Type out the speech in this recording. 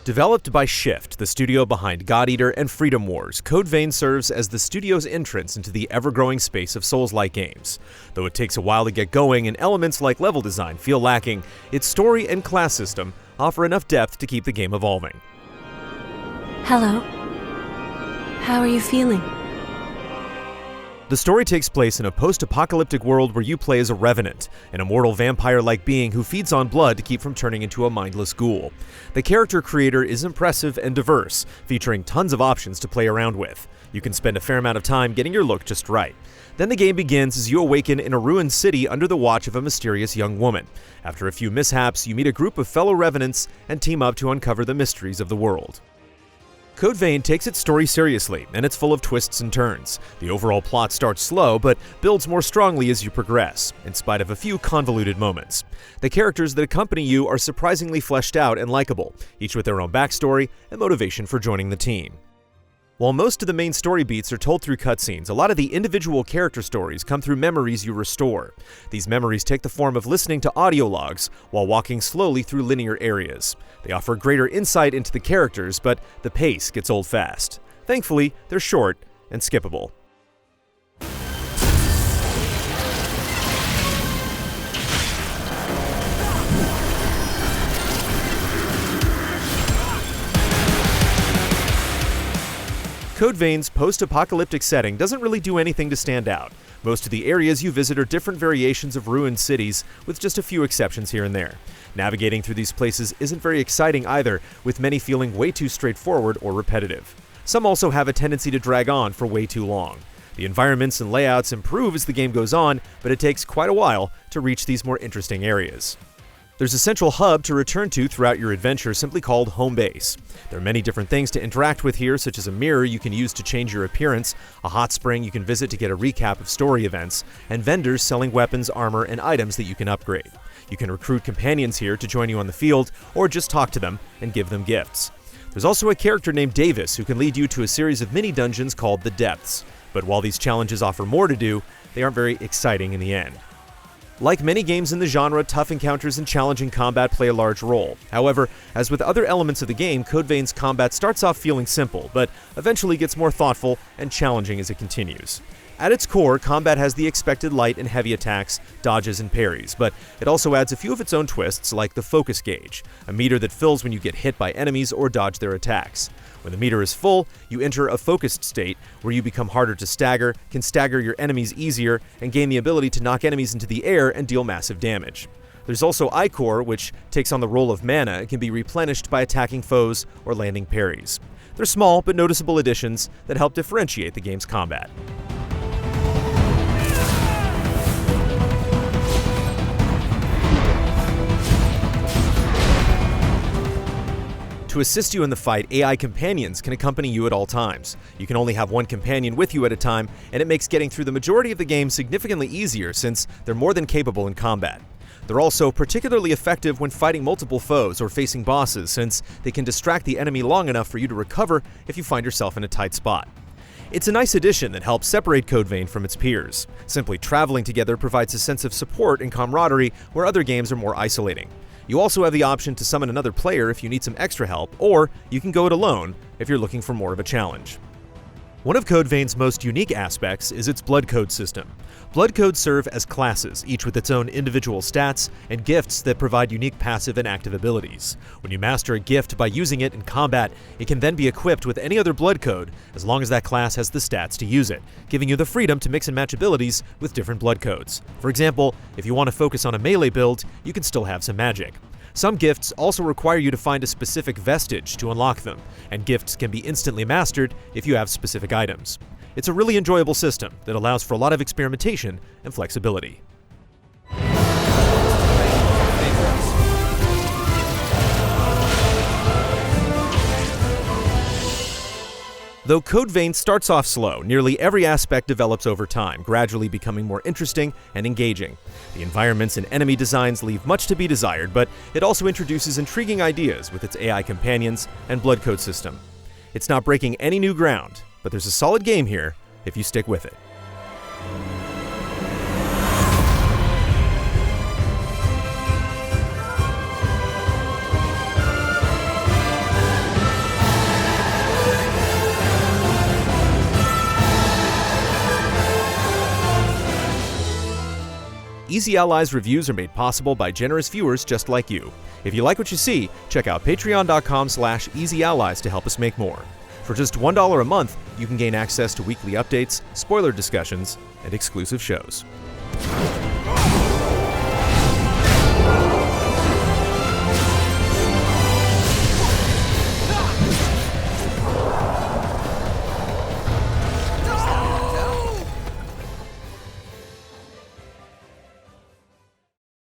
Developed by Shift, the studio behind God Eater and Freedom Wars, Code Vein serves as the studio's entrance into the ever-growing space of Souls-like games. Though it takes a while to get going and elements like level design feel lacking, its story and class system offer enough depth to keep the game evolving. Hello. How are you feeling? The story takes place in a post-apocalyptic world where you play as a revenant, an immortal vampire-like being who feeds on blood to keep from turning into a mindless ghoul. The character creator is impressive and diverse, featuring tons of options to play around with. You can spend a fair amount of time getting your look just right. Then the game begins as you awaken in a ruined city under the watch of a mysterious young woman. After a few mishaps, you meet a group of fellow revenants and team up to uncover the mysteries of the world. Code Vein takes its story seriously, and it's full of twists and turns. The overall plot starts slow, but builds more strongly as you progress, in spite of a few convoluted moments. The characters that accompany you are surprisingly fleshed out and likable, each with their own backstory and motivation for joining the team. While most of the main story beats are told through cutscenes, a lot of the individual character stories come through memories you restore. These memories take the form of listening to audio logs while walking slowly through linear areas. They offer greater insight into the characters, but the pace gets old fast. Thankfully, they're short and skippable. Code Vein's post-apocalyptic setting doesn't really do anything to stand out. Most of the areas you visit are different variations of ruined cities, with just a few exceptions here and there. Navigating through these places isn't very exciting either, with many feeling way too straightforward or repetitive. Some also have a tendency to drag on for way too long. The environments and layouts improve as the game goes on, but it takes quite a while to reach these more interesting areas. There's a central hub to return to throughout your adventure simply called Home Base. There are many different things to interact with here, such as a mirror you can use to change your appearance, a hot spring you can visit to get a recap of story events, and vendors selling weapons, armor, and items that you can upgrade. You can recruit companions here to join you on the field, or just talk to them and give them gifts. There's also a character named Davis who can lead you to a series of mini-dungeons called the Depths. But while these challenges offer more to do, they aren't very exciting in the end. Like many games in the genre, tough encounters and challenging combat play a large role. However, as with other elements of the game, Code Vein's combat starts off feeling simple, but eventually gets more thoughtful and challenging as it continues. At its core, combat has the expected light and heavy attacks, dodges, and parries, but it also adds a few of its own twists, like the focus gauge, a meter that fills when you get hit by enemies or dodge their attacks. When the meter is full, you enter a focused state where you become harder to stagger, can stagger your enemies easier, and gain the ability to knock enemies into the air and deal massive damage. There's also Ichor, which takes on the role of mana and can be replenished by attacking foes or landing parries. They're small but noticeable additions that help differentiate the game's combat. To assist you in the fight, AI companions can accompany you at all times. You can only have one companion with you at a time, and it makes getting through the majority of the game significantly easier since they're more than capable in combat. They're also particularly effective when fighting multiple foes or facing bosses, since they can distract the enemy long enough for you to recover if you find yourself in a tight spot. It's a nice addition that helps separate Code Vein from its peers. Simply traveling together provides a sense of support and camaraderie where other games are more isolating. You also have the option to summon another player if you need some extra help, or you can go it alone if you're looking for more of a challenge. One of Code Vein's most unique aspects is its blood code system. Blood codes serve as classes, each with its own individual stats and gifts that provide unique passive and active abilities. When you master a gift by using it in combat, it can then be equipped with any other blood code as long as that class has the stats to use it, giving you the freedom to mix and match abilities with different blood codes. For example, if you want to focus on a melee build, you can still have some magic. Some gifts also require you to find a specific vestige to unlock them, and gifts can be instantly mastered if you have specific items. It's a really enjoyable system that allows for a lot of experimentation and flexibility. Though Code Vein starts off slow, nearly every aspect develops over time, gradually becoming more interesting and engaging. The environments and enemy designs leave much to be desired, but it also introduces intriguing ideas with its AI companions and blood code system. It's not breaking any new ground, but there's a solid game here if you stick with it. Easy Allies reviews are made possible by generous viewers just like you. If you like what you see, check out patreon.com/easyallies to help us make more. For just $1 a month, you can gain access to weekly updates, spoiler discussions, and exclusive shows.